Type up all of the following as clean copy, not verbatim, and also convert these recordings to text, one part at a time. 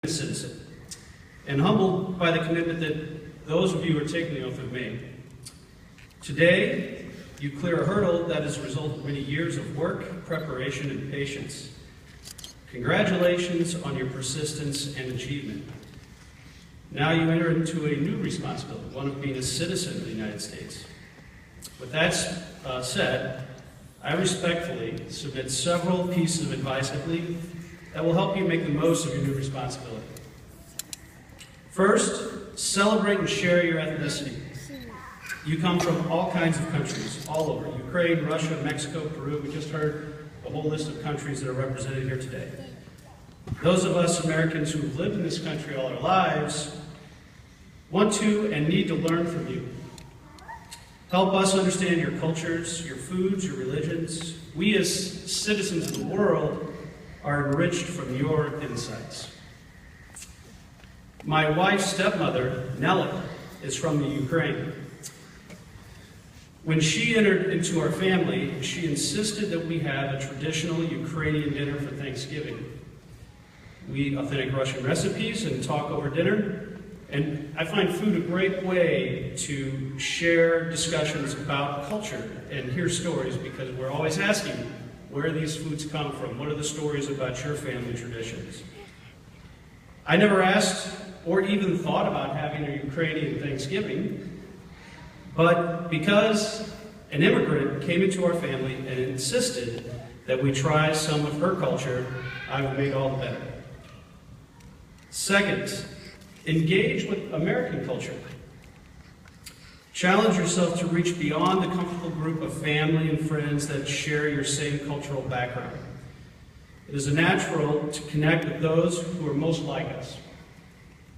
citizen, and humbled by the commitment that those of you who are taking the oath have made. Today, you clear a hurdle that is a result of many years of work, preparation, and patience. Congratulations on your persistence and achievement. Now you enter into a new responsibility, one of being a citizen of the United States. With that said, I respectfully submit several pieces of advice I believe that will help you make the most of your new responsibility. First, celebrate and share your ethnicity. You come from all kinds of countries, all over. Ukraine, Russia, Mexico, Peru. We just heard a whole list of countries that are represented here today. Those of us Americans who have lived in this country all our lives want to and need to learn from you. Help us understand your cultures, your foods, your religions. We as citizens of the world are enriched from your insights. My wife's stepmother, Nella, is from the Ukraine. When she entered into our family, she insisted that we have a traditional Ukrainian dinner for Thanksgiving. We eat authentic Russian recipes and talk over dinner. And I find food a great way to share discussions about culture and hear stories, because we're always asking where these foods come from. What are the stories about your family traditions? I never asked or even thought about having a Ukrainian Thanksgiving, but because an immigrant came into our family and insisted that we try some of her culture, I've made all the better. Second, engage with American culture. Challenge yourself to reach beyond the comfortable group of family and friends that share your same cultural background. It is natural to connect with those who are most like us.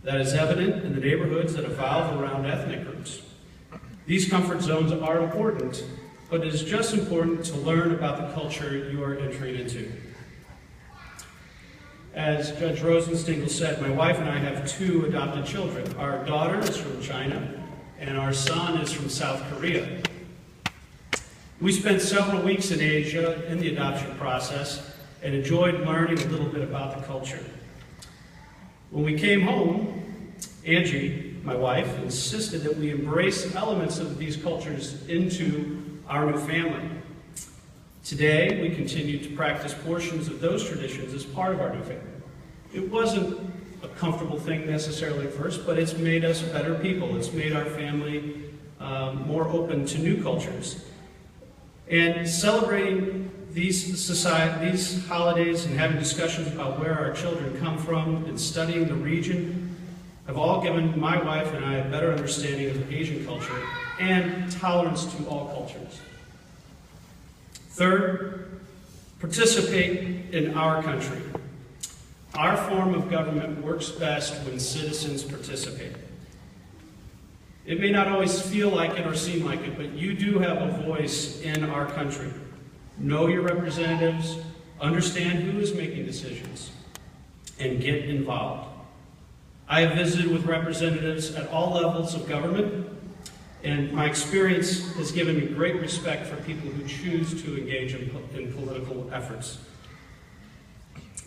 That is evident in the neighborhoods that evolve around ethnic groups. These comfort zones are important, but it is just important to learn about the culture you are entering into. As Judge Rosenstengel said, my wife and I have two adopted children. Our daughter is from China, and our son is from South Korea. We spent several weeks in Asia in the adoption process and enjoyed learning a little bit about the culture. When we came home, Angie, my wife, insisted that we embrace elements of these cultures into our new family. Today, we continue to practice portions of those traditions as part of our new family. It wasn't a comfortable thing necessarily at first, but it's made us better people. It's made our family more open to new cultures. And celebrating these holidays and having discussions about where our children come from and studying the region have all given my wife and I a better understanding of Asian culture and tolerance to all cultures. Third, participate in our country. Our form of government works best when citizens participate. It may not always feel like it or seem like it, but you do have a voice in our country. Know your representatives, understand who is making decisions, and get involved. I have visited with representatives at all levels of government, and my experience has given me great respect for people who choose to engage in political efforts.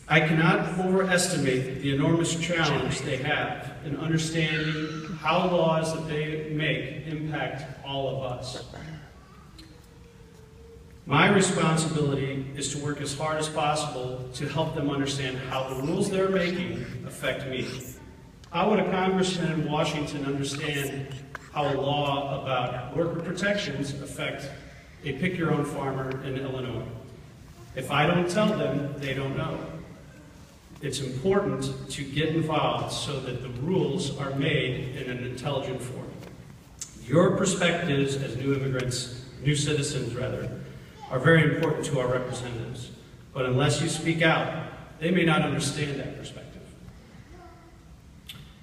I cannot overestimate the enormous challenge they have in understanding how laws that they make impact all of us. My responsibility is to work as hard as possible to help them understand how the rules they're making affect me. How would a congressman in Washington understand how a law about worker protections affect a pick-your-own-farmer in Illinois? If I don't tell them, they don't know. It's important to get involved so that the rules are made in an intelligent form. Your perspectives as new immigrants, new citizens rather, are very important to our representatives. But unless you speak out, they may not understand that perspective.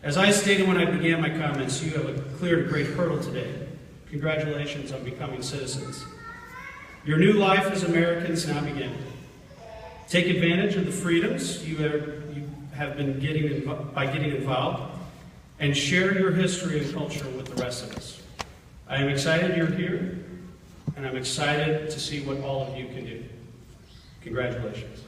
As I stated when I began my comments, you have cleared a great hurdle today. Congratulations on becoming citizens. Your new life as Americans now begins. Take advantage of the freedoms you have been getting by getting involved, and share your history and culture with the rest of us. I am excited you're here, and I'm excited to see what all of you can do. Congratulations.